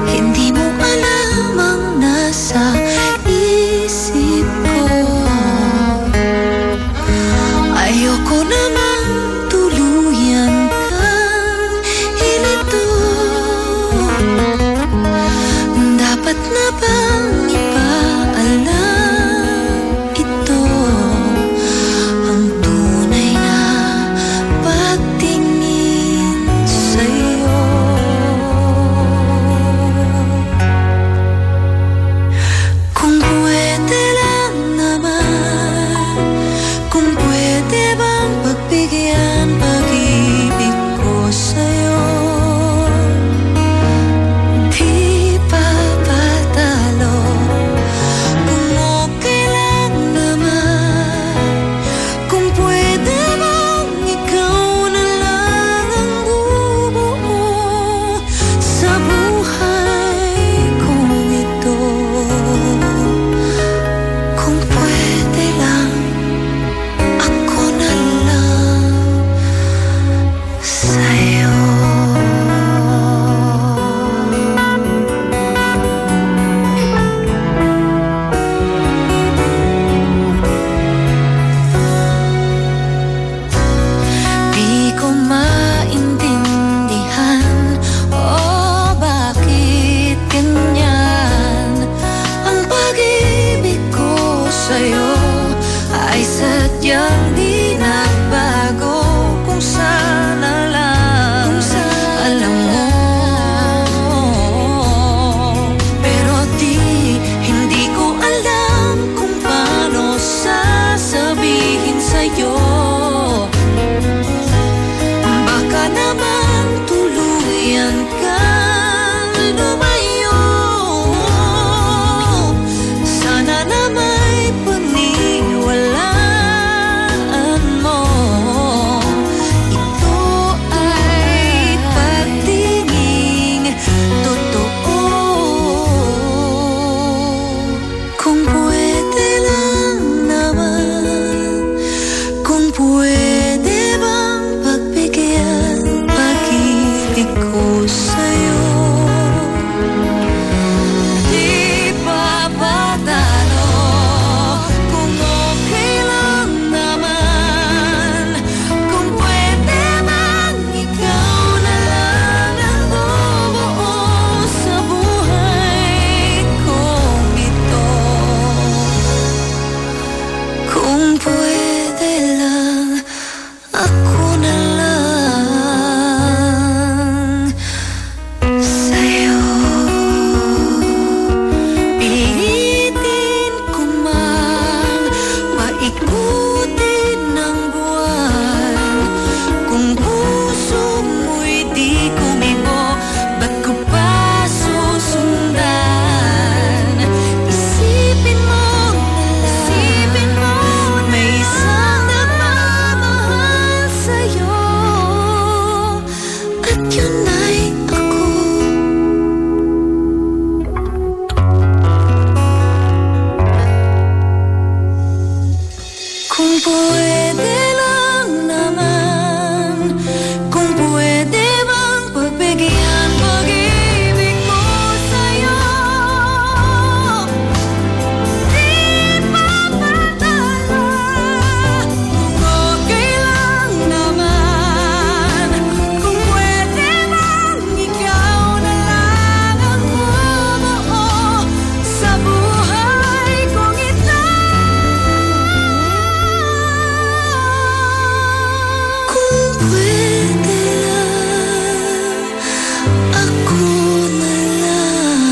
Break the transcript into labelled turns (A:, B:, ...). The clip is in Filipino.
A: hindi mo alam ang nasa isip ko. Ayoko namang tuluyan kang ilito. Dapat na bang ipaalam ito? Ang tunay na pagtingin sa'yo. Kung pwede lang naman, kung pwede bang pagbigyan pag-ibig ko sa'yo. Di pa patalo. Kung okay lang naman, kung pwede bang ikaw na lang ang bubuo sa buhay kong ito. Kung pwede lang, ako na lang sa'yo. Di ko maintindihan, bakit ganyan ang pag-ibig ko sa'yo ay sadyang di nagbago. Kung sana lang alam mo, pero hindi ko alam kung paano sasabihin sa'yo. Baka naman tuluyan kang lumayo. Sana na may paniwalaan mo. Ito ay pagtinging totoo. Kung pwede lang naman, kung pwede bang pagbigyan pag-ibig ko sa'yo. Di pa patalo. Kung okay lang naman, kung pwede bang ikaw na lang ang bubuo sa buhay kong ito. Kung pwede lang, ako na lang sa'yo. Pilitin ko man paikutin ng buwan. Kung puso mo'y di kumibo, ba't ko pa susundan? Isipin mo may isang nagmamahal sa'yo, at yun ay ako. Kung pwede lang naman, kung pwede bang pagbigyan pag-ibig ko sa'yo. Di pa patalo. Kung okay lang naman, kung pwede bang ikaw na lang ang bubuo sa buhay kong ito. Kung pwede lang, ako na lang